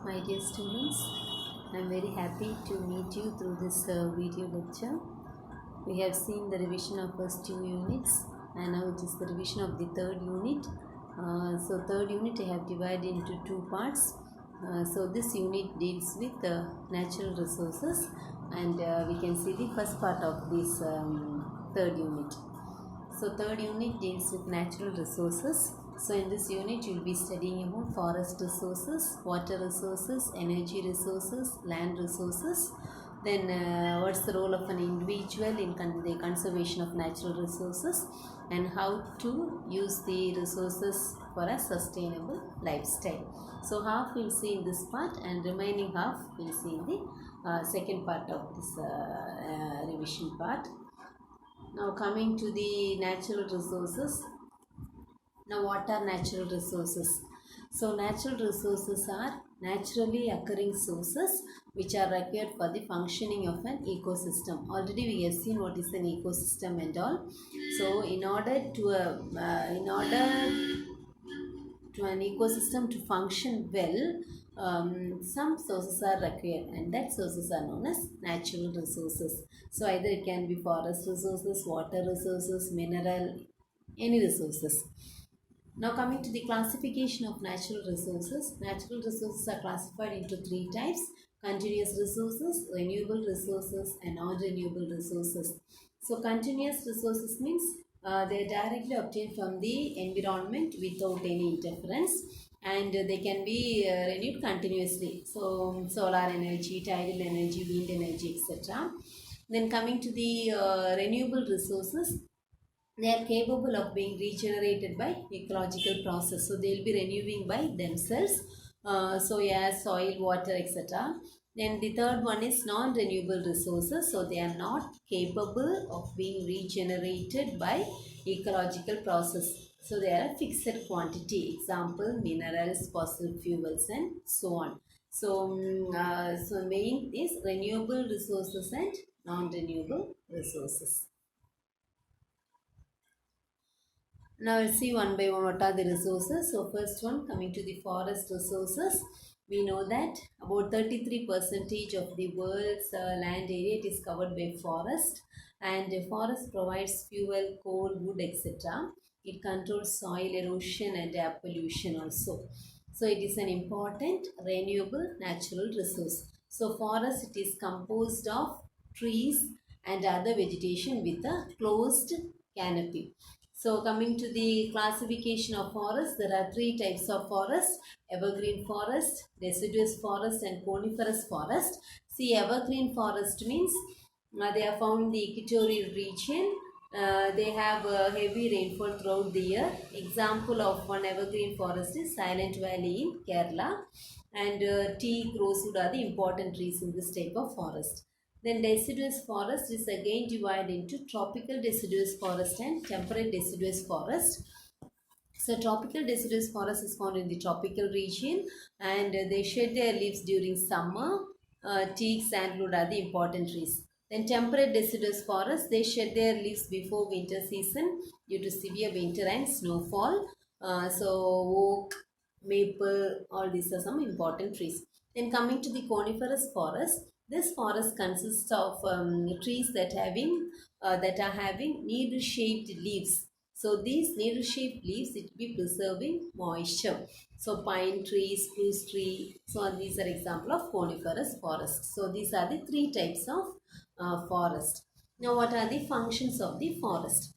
My dear students, I am very happy to meet you through this video lecture. We have seen the revision of first two units and now it is the revision of the third unit. So third unit I have divided into two parts. So this unit deals with natural resources and we can see the first part of this third unit. So third unit deals with natural resources. So in this unit you will be studying about forest resources, water resources, energy resources, land resources. Then what's the role of an individual in the conservation of natural resources and how to use the resources for a sustainable lifestyle. So half we'll see in this part and remaining half we'll see in the second part of this revision part. Now coming to the natural resources. Now what are natural resources? So natural resources are naturally occurring sources which are required for the functioning of an ecosystem. Already we have seen what is an ecosystem and all. So in order to an ecosystem to function well, some sources are required and that sources are known as natural resources. So either it can be forest resources, water resources, mineral, any resources. Now coming to the classification of natural resources are classified into three types: continuous resources, renewable resources and non-renewable resources. So continuous resources means they are directly obtained from the environment without any interference and they can be renewed continuously. So solar energy, tidal energy, wind energy, etc. Then coming to the renewable resources, they are capable of being regenerated by ecological process. So they will be renewing by themselves. So yes, soil, water, etc. Then the third one is non-renewable resources. So they are not capable of being regenerated by ecological process. So they are a fixed quantity. Example, minerals, fossil fuels and so on. So, so main is renewable resources and non-renewable resources. Now we'll see one by one what are the resources. So first one, coming to the forest resources. We know that about 33% of the world's land area is covered by forest and forest provides fuel, coal, wood, etc. It controls soil erosion and air pollution also. So it is an important renewable natural resource. So forest, it is composed of trees and other vegetation with a closed canopy. So coming to the classification of forests, there are three types of forest: evergreen forest, deciduous forest and coniferous forest. See, evergreen forest means they are found in the equatorial region. They have heavy rainfall throughout the year. Example of one evergreen forest is Silent Valley in Kerala, and teak, rosewood are the important trees in this type of forest. Then deciduous forest is again divided into tropical deciduous forest and temperate deciduous forest. So tropical deciduous forest is found in the tropical region and they shed their leaves during summer. Teak, sandalwood are the important trees. Then temperate deciduous forest, they shed their leaves before winter season due to severe winter and snowfall. So oak, maple, all these are some important trees. Then coming to the coniferous forest, this forest consists of trees that are having needle-shaped leaves. So these needle-shaped leaves, it will be preserving moisture. So pine tree, spruce tree, so these are example of coniferous forest. So these are the three types of forest. Now what are the functions of the forest?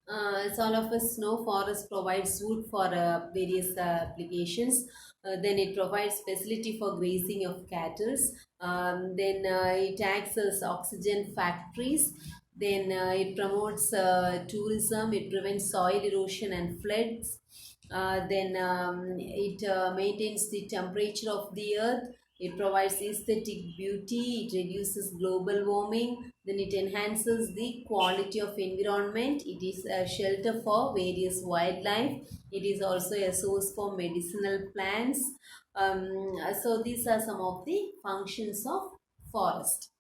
As all of us know, forest provides wood for various applications. Then it provides facility for grazing of cattle. Then it acts as oxygen factories. Then it promotes tourism. It prevents soil erosion and floods. Then it maintains the temperature of the earth. It provides aesthetic beauty. It reduces global warming. Then it enhances the quality of environment. It is a shelter for various wildlife. It is also a source for medicinal plants. So these are some of the functions of forest.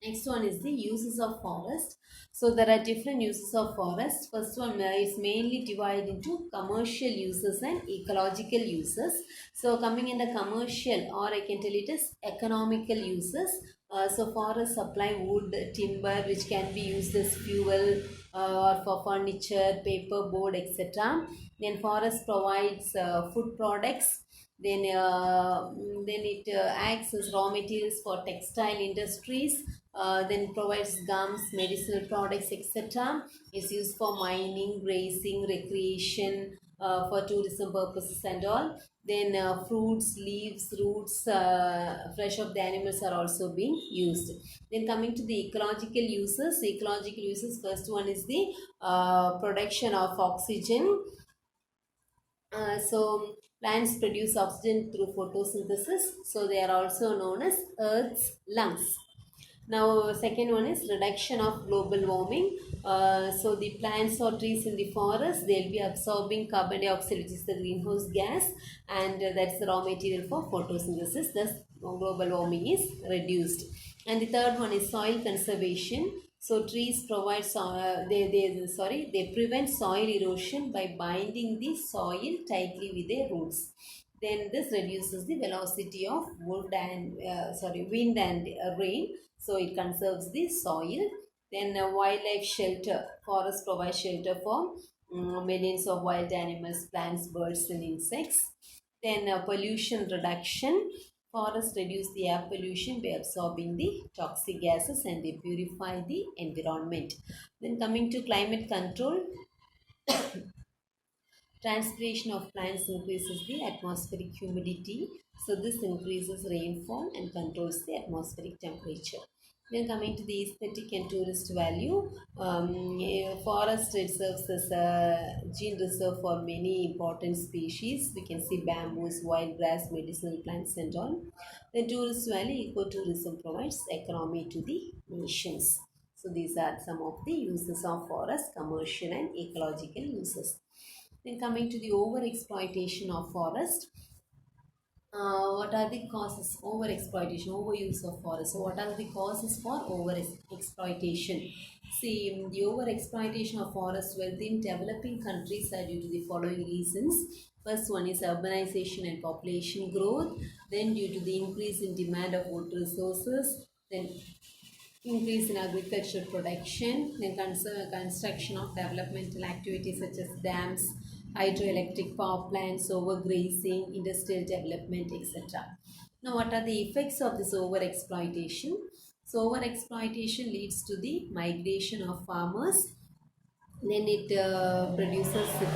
Next one is the uses of forest. So there are different uses of forest. First one is mainly divided into commercial uses and ecological uses. So coming in the commercial, or I can tell it as economical uses. So forests supply wood, timber, which can be used as fuel or for furniture, paper, board, etc. Then forest provides food products. Then it acts as raw materials for textile industries, then provides gums, medicinal products, etc. Is used for mining, grazing, recreation, for tourism purposes and all. Then fruits, leaves, roots, fresh of the animals are also being used. Then coming to the ecological uses, first one is the production of oxygen. So plants produce oxygen through photosynthesis, so they are also known as Earth's lungs. Now, second one is reduction of global warming. So the plants or trees in the forest, they'll be absorbing carbon dioxide, which is the greenhouse gas, and that's the raw material for photosynthesis. Thus, global warming is reduced. And the third one is soil conservation. So trees provide they prevent soil erosion by binding the soil tightly with their roots. Then this reduces the velocity of wind and rain, so it conserves the soil. Then wildlife shelter. Forest provides shelter for millions of wild animals, plants, birds, and insects. Then pollution reduction. Forests reduce the air pollution by absorbing the toxic gases, and they purify the environment. Then coming to climate control, transpiration of plants increases the atmospheric humidity. So this increases rainfall and controls the atmospheric temperature. Then coming to the aesthetic and tourist value, forest it serves as a gene reserve for many important species. We can see bamboos, wild grass, medicinal plants and all. The tourist value, ecotourism provides economy to the nations. So these are some of the uses of forest, commercial and ecological uses. Then coming to the over-exploitation of forest, what are the causes? Over-exploitation, overuse of forest. So what are the causes for over-exploitation? See, the over-exploitation of forest within developing countries are due to the following reasons. First one is urbanization and population growth. Then due to the increase in demand of water resources. Then increase in agricultural production, then construction of developmental activities such as dams, hydroelectric power plants, overgrazing, industrial development, etc. Now, what are the effects of this overexploitation? So, overexploitation leads to the migration of farmers. Then it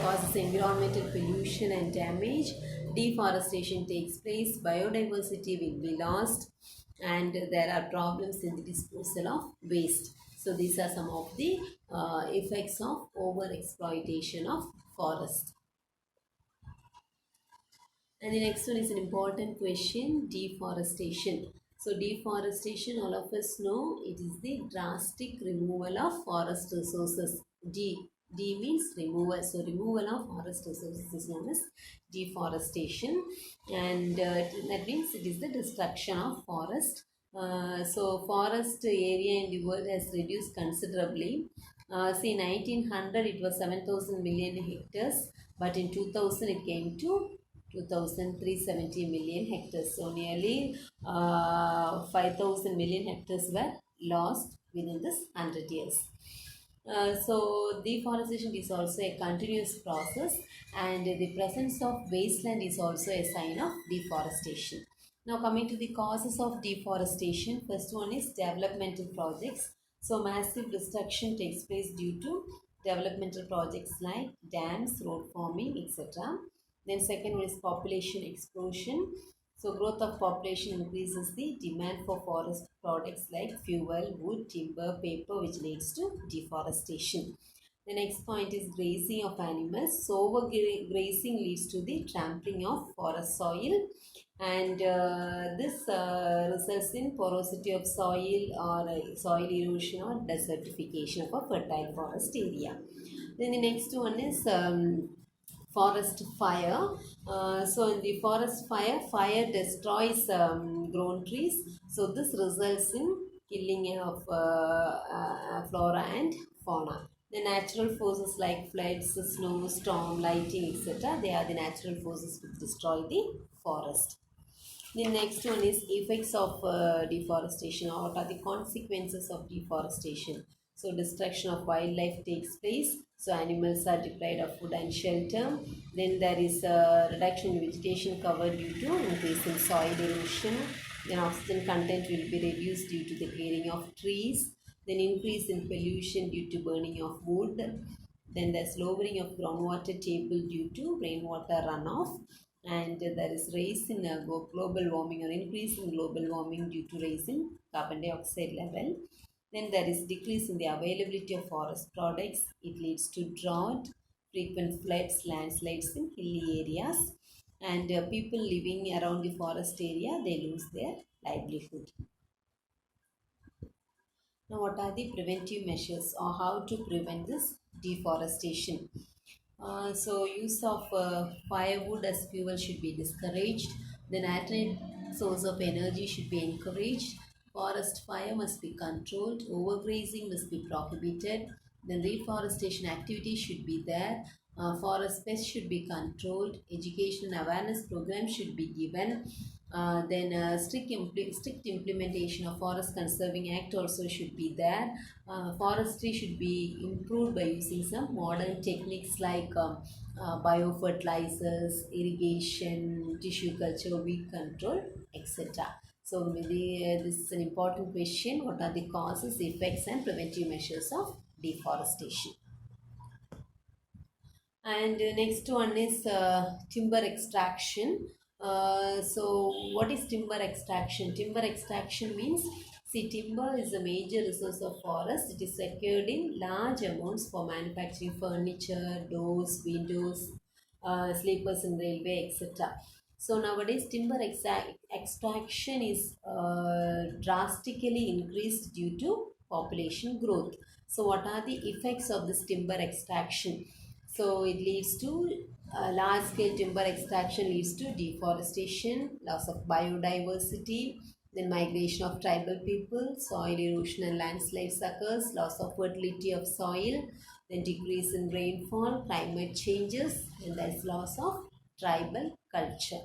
causes environmental pollution and damage. Deforestation takes place, biodiversity will be lost, and there are problems in the disposal of waste. So these are some of the effects of over exploitation of forest. And the next one is an important question, deforestation. So deforestation, all of us know, it is the drastic removal of forest resources. D means removal. So removal of forest resources is known as deforestation, and that means it is the destruction of forest. So forest area in the world has reduced considerably. See, 1900 it was 7,000 million hectares, but in 2000 it came to 2,370 million hectares. So nearly 5,000 million hectares were lost within this 100 years. So deforestation is also a continuous process, and the presence of wasteland is also a sign of deforestation. Now coming to the causes of deforestation, first one is developmental projects. So massive destruction takes place due to developmental projects like dams, road forming, etc. Then second one is population explosion. So growth of population increases the demand for forest products like fuel, wood, timber, paper, which leads to deforestation. The next point is grazing of animals. So overgrazing leads to the trampling of forest soil, and this results in porosity of soil, or soil erosion, or desertification of a fertile forest area. Then the next one is forest fire. So in the forest fire, fire destroys grown trees. So this results in killing of flora and fauna. The natural forces like floods, snow, storm, lighting, etc. They are the natural forces which destroy the forest. The next one is effects of deforestation, or what are the consequences of deforestation. So destruction of wildlife takes place. So animals are deprived of food and shelter. Then there is a reduction in vegetation cover due to increase in soil erosion. Then oxygen content will be reduced due to the clearing of trees. Then increase in pollution due to burning of wood. Then there's lowering of groundwater table due to rainwater runoff, and there is rise in global warming, or increase in global warming due to rise in carbon dioxide level. Then there is decrease in the availability of forest products. It leads to drought, frequent floods, landslides in hilly areas, and people living around the forest area, they lose their livelihood. Now, what are the preventive measures, or how to prevent this deforestation? So, use of firewood as fuel should be discouraged. The alternate source of energy should be encouraged. Forest fire must be controlled. Overgrazing must be prohibited. Then reforestation activity should be there. Forest pests should be controlled. Education awareness programs should be given. Then strict implementation of Forest Conserving Act also should be there. Forestry should be improved by using some modern techniques like biofertilizers, irrigation, tissue culture, weed control, etc. So this is an important question. What are the causes, effects, and preventive measures of deforestation? And next one is timber extraction. So what is timber extraction? Timber extraction means, see, timber is a major resource of forest. It is secured in large amounts for manufacturing furniture, doors, windows, sleepers in railway, etc. So nowadays timber extraction is drastically increased due to population growth. So what are the effects of this timber extraction? So it leads to large scale timber extraction, leads to deforestation, loss of biodiversity, then migration of tribal people, soil erosion and landslides occurs, loss of fertility of soil, then decrease in rainfall, climate changes, and there's loss of tribal culture.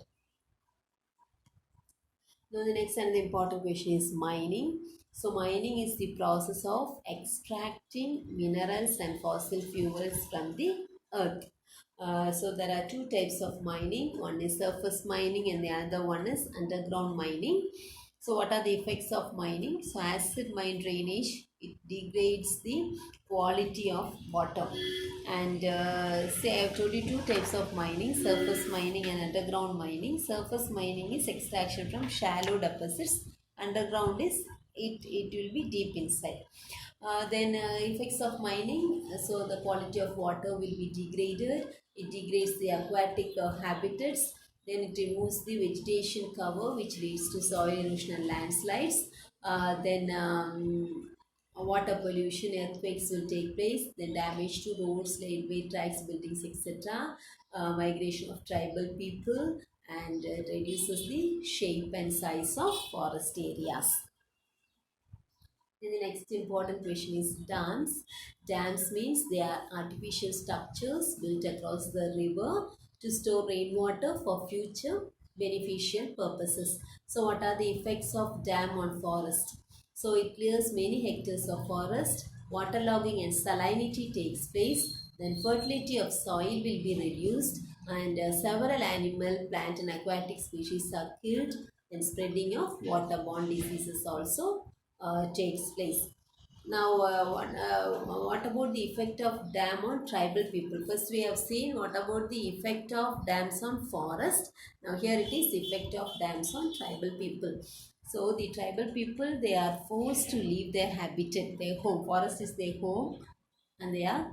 Now the next and the important question is mining. So mining is the process of extracting minerals and fossil fuels from the earth. So there are two types of mining. One is surface mining and the other one is underground mining. So what are the effects of mining? So acid mine drainage, it degrades the quality of water. And say I have told you two types of mining, surface mining and underground mining. Surface mining is extraction from shallow deposits. Underground is it will be deep inside. Then effects of mining, so the quality of water will be degraded. It degrades the aquatic habitats. Then it removes the vegetation cover, which leads to soil erosion and landslides. Then water pollution, earthquakes will take place, then damage to roads, railway tracks, buildings, etc. Migration of tribal people, and it reduces the shape and size of forest areas. Then the next important question is dams. Dams means they are artificial structures built across the river to store rainwater for future beneficial purposes. So what are the effects of dam on forest? So it clears many hectares of forest, waterlogging and salinity takes place, then fertility of soil will be reduced, and several animal, plant and aquatic species are killed, and spreading of waterborne diseases also takes place. Now, what about the effect of dam on tribal people? First, we have seen what about the effect of dams on forest. Now, here it is effect of dams on tribal people. So, the tribal people, they are forced to leave their habitat, their home. Forest is their home, and they are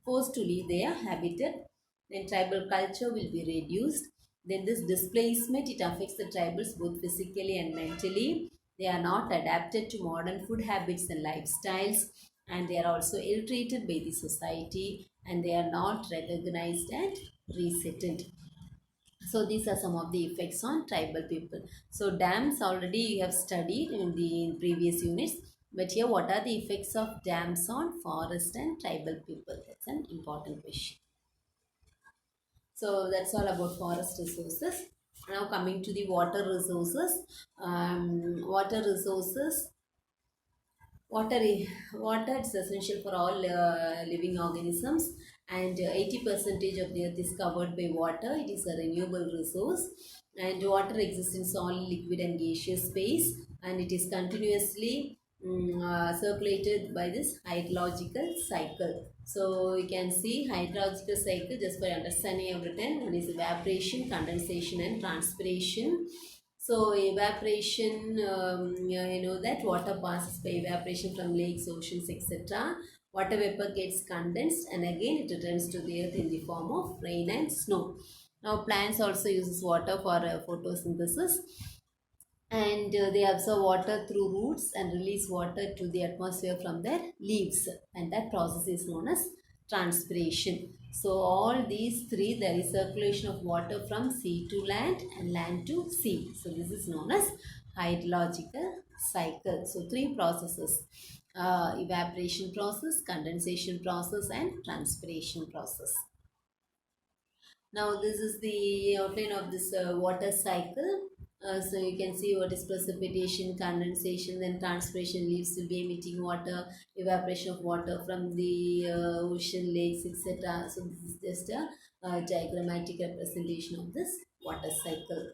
forced to leave their habitat. Then tribal culture will be reduced. Then this displacement, it affects the tribals both physically and mentally. They are not adapted to modern food habits and lifestyles, and they are also ill-treated by the society, and they are not recognized and resettled. So these are some of the effects on tribal people. So dams already you have studied in the previous units, but here what are the effects of dams on forest and tribal people? That's an important question. So that's all about forest resources. Now coming to the water resources. Water resources. Water is essential for all living organisms, and 80 percentage of the earth is covered by water. It is a renewable resource, and water exists in solid, liquid, and gaseous space, and it is continuously circulated by this hydrological cycle. So you can see hydrological cycle just by understanding of written. One is evaporation, condensation, and transpiration. So evaporation, you know that water passes by evaporation from lakes, oceans, etc. Water vapor gets condensed and again it returns to the earth in the form of rain and snow. Now plants also uses water for photosynthesis, and they absorb water through roots and release water to the atmosphere from their leaves, and that process is known as transpiration. So all these three, there is circulation of water from sea to land and land to sea. So this is known as hydrological cycle. So three processes: evaporation process, condensation process, and transpiration process. Now this is the outline of this water cycle. So you can see what is precipitation, condensation, then transpiration. Leaves will be emitting water, evaporation of water from the ocean, lakes, etc. So this is just a diagrammatic representation of this water cycle.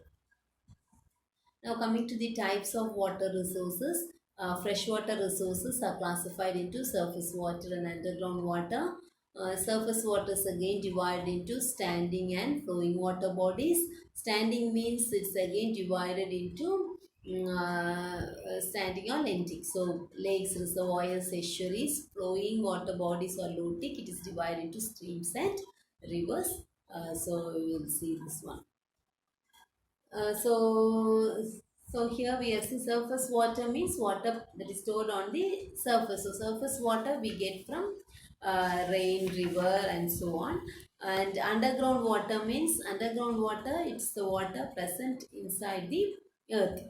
Now coming to the types of water resources, freshwater resources are classified into surface water and underground water. Surface water is again divided into standing and flowing water bodies. Standing means it's again divided into standing or lentic. So lakes, reservoirs, estuaries, flowing water bodies or lotic. It is divided into streams and rivers. So we will see this one. So here we have the surface water means water that is stored on the surface. So surface water we get from rain, river, and so on. And underground water means underground water. It's the water present inside the earth.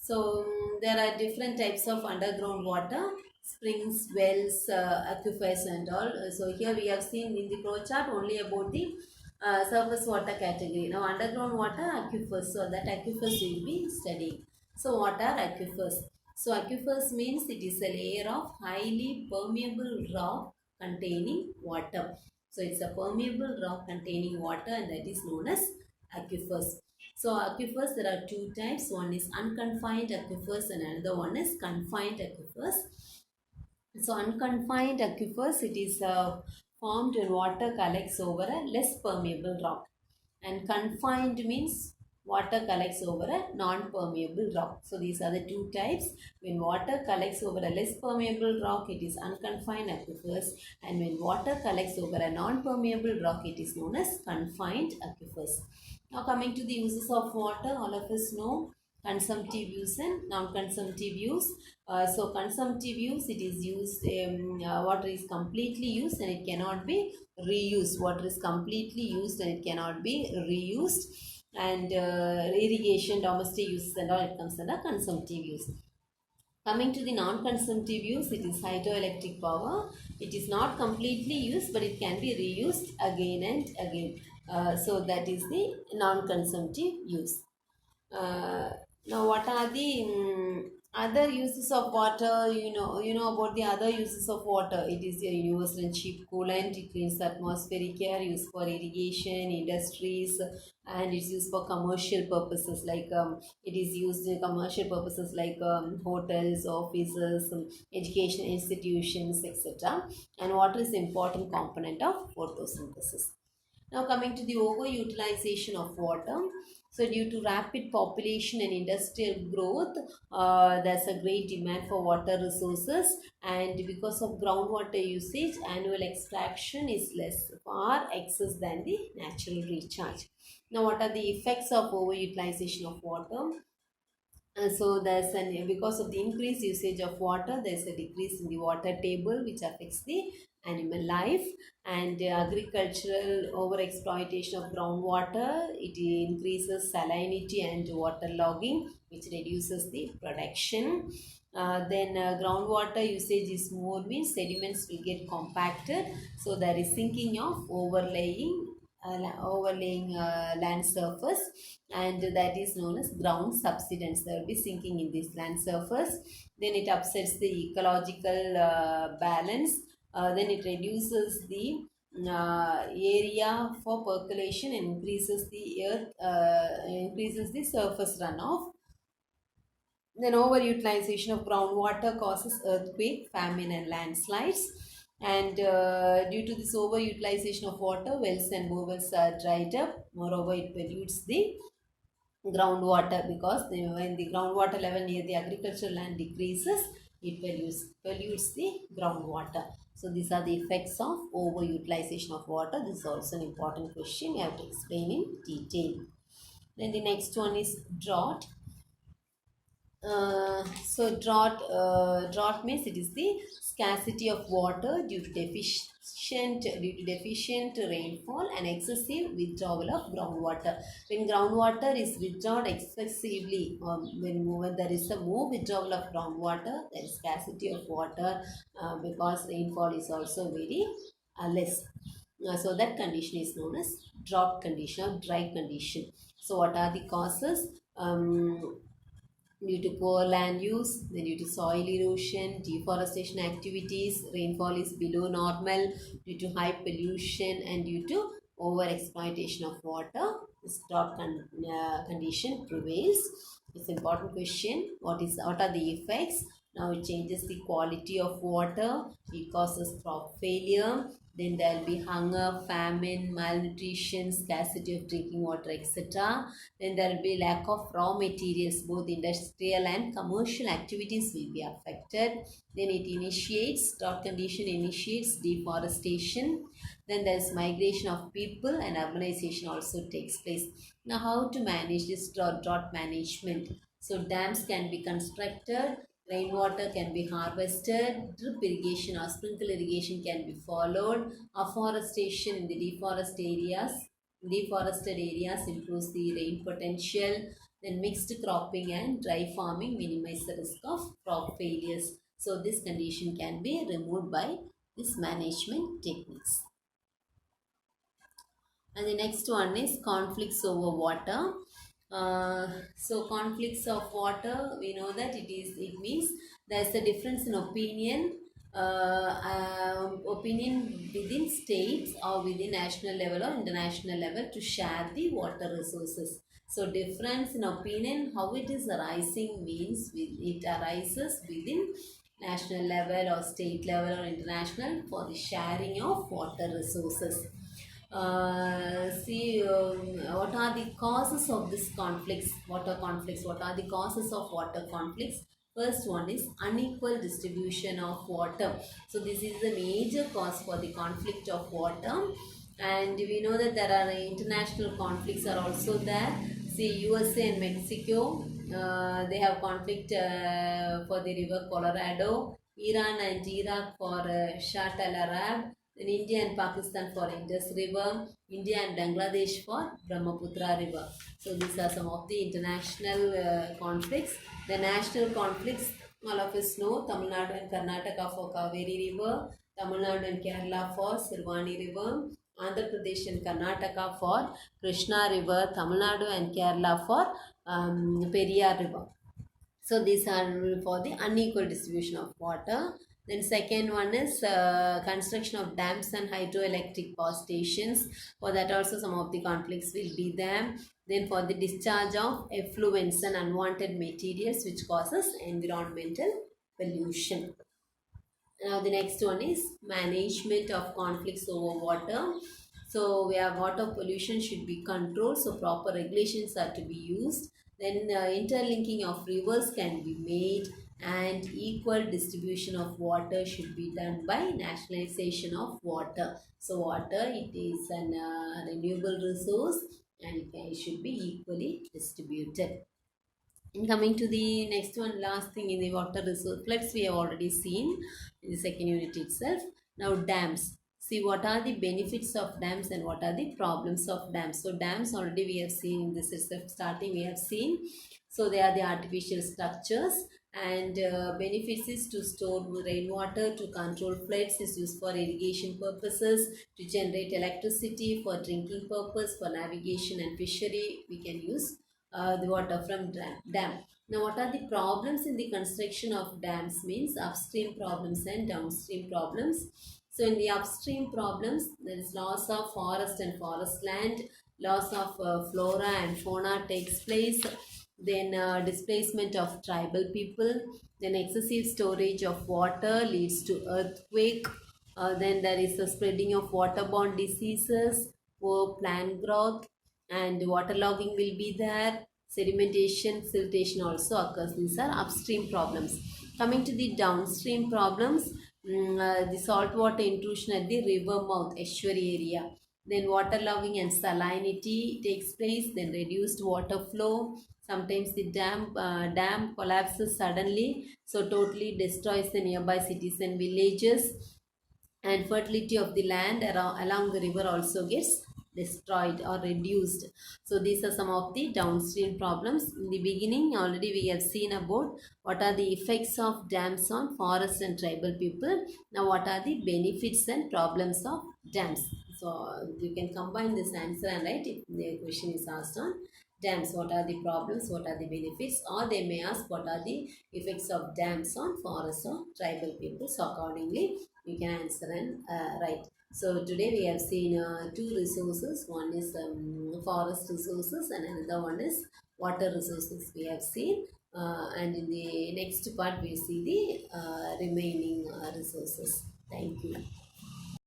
So there are different types of underground water: springs, wells, aquifers, and all. So here we have seen in the flow chart only about the surface water category. Now underground water, aquifers. So that aquifers will be studying. So what are aquifers? So aquifers means it is a layer of highly permeable rock containing water. So it's a permeable rock containing water, and that is known as aquifers. So aquifers, there are two types. One is unconfined aquifers and another one is confined aquifers. So unconfined aquifers, it is formed when water collects over a less permeable rock. And confined means water collects over a non-permeable rock. So these are the two types. When water collects over a less permeable rock, it is unconfined aquifers. And when water collects over a non-permeable rock, it is known as confined aquifers. Now coming to the uses of water, all of us know consumptive use and non-consumptive use. So consumptive use, it is used, water is completely used and it cannot be reused. Water is completely used and it cannot be reused. And irrigation, domestic uses and all, it comes under consumptive use. Coming to the non-consumptive use, it is hydroelectric power. It is not completely used, but it can be reused again and again. So that is the non-consumptive use. Uh, Now, what are the other uses of water? You know about the other uses of water. It is a universal and cheap coolant. It cleans the atmospheric air. Used for irrigation, industries, and it's used for commercial purposes. Like it is used in commercial purposes like hotels, offices, education institutions, etc. And water is an important component of photosynthesis. Now coming to the overutilization of water. So due to rapid population and industrial growth, there's a great demand for water resources, and because of groundwater usage, annual extraction is less, far excess than the natural recharge. Now what are the effects of overutilization of water? So there's an because of the increased usage of water, there's a decrease in the water table which affects the animal life, and agricultural over exploitation of groundwater. It increases salinity and water logging, which reduces the production. Then groundwater usage is more, means sediments will get compacted, so there is sinking of overlaying land surface, and that is known as ground subsidence. There will be sinking in this land surface. Then it upsets the ecological balance. Then it reduces the area for percolation and increases the surface runoff. Then overutilization of groundwater causes earthquake, famine, and landslides. And due to this overutilization of water, wells and borewells are dried up. Moreover, it pollutes the groundwater, because when the groundwater level near the agricultural land decreases, it pollutes the groundwater. So these are the effects of overutilization of water. This is also an important question. We have to explain in detail. Then the next one is drought. Drought means it is the scarcity of water due to deficient rainfall and excessive withdrawal of groundwater. When groundwater is withdrawn excessively, when there is a more withdrawal of groundwater, there is scarcity of water, because rainfall is also very less. So that condition is known as drought condition or dry condition. So what are the causes? Due to poor land use, then due to soil erosion, deforestation activities, rainfall is below normal, due to high pollution, and due to over exploitation of water, this condition prevails. It's an important question. What are the effects? Now it changes the quality of water. It causes crop failure. Then there will be hunger, famine, malnutrition, scarcity of drinking water, etc. Then there will be lack of raw materials. Both industrial and commercial activities will be affected. Then drought condition initiates deforestation. Then there is migration of people and urbanization also takes place. Now how to manage this drought management? So dams can be constructed, rainwater can be harvested, drip irrigation or sprinkle irrigation can be followed, afforestation in the deforested areas improves the rain potential, then mixed cropping and dry farming minimize the risk of crop failures. So this condition can be removed by this management techniques. And the next one is conflicts over water. So conflicts of water, we know that it means there's a difference in opinion within states or within national level or international level to share the water resources. So difference in opinion, how it is arising means it arises within national level or state level or international for the sharing of water resources. What are the causes of this conflicts, water conflicts? What are the causes of water conflicts? First one is unequal distribution of water. So this is the major cause for the conflict of water, and we know that there are international conflicts are also there. See, USA and Mexico, they have conflict for the river Colorado. Iran and Iraq for Shatt al-Arab. Then India and Pakistan for Indus River, India and Bangladesh for Brahmaputra River. So these are some of the international conflicts. The national conflicts, all of us know, Tamil Nadu and Karnataka for Kaveri River, Tamil Nadu and Kerala for Sirvani River, Andhra Pradesh and Karnataka for Krishna River, Tamil Nadu and Kerala for Periyar River. So these are for the unequal distribution of water. Then second one is construction of dams and hydroelectric power stations. For that also some of the conflicts will be there. Then for the discharge of effluents and unwanted materials which causes environmental pollution. Now the next one is management of conflicts over water. So where water pollution should be controlled, so proper regulations are to be used. Then interlinking of rivers can be made, and equal distribution of water should be done by nationalization of water. So water, it is an renewable resource, and it should be equally distributed. And coming to the next one, last thing in the water resource floods, we have already seen in the second unit itself. Now dams. See what are the benefits of dams and what are the problems of dams. So dams already we have seen in this is the starting we have seen. So they are the artificial structures and benefits is to store rainwater, to control floods, is used for irrigation purposes, to generate electricity for drinking purpose, for navigation and fishery. We can use the water from dam. Now, what are the problems in the construction of dams means upstream problems and downstream problems. So, in the upstream problems, there is loss of forest and forest land, loss of flora and fauna takes place, then displacement of tribal people, then excessive storage of water leads to earthquake, then there is the spreading of waterborne diseases, poor plant growth, and waterlogging will be there. Sedimentation, siltation also occurs. These are upstream problems. Coming to the downstream problems, the saltwater intrusion at the river mouth, estuary area. Then waterlogging and salinity takes place. Then reduced water flow. Sometimes the dam collapses suddenly, so totally destroys the nearby cities and villages, and fertility of the land along the river also gets destroyed or reduced. So these are some of the downstream problems. In the beginning already we have seen about what are the effects of dams on forest and tribal people. Now what are the benefits and problems of dams? So you can combine this answer and write if the question is asked on dams, what are the problems, what are the benefits, or they may ask what are the effects of dams on forest or tribal people. So accordingly you can answer and write. So today we have seen two resources. One is forest resources and another one is water resources we have seen. And in the next part we see the remaining resources. Thank you.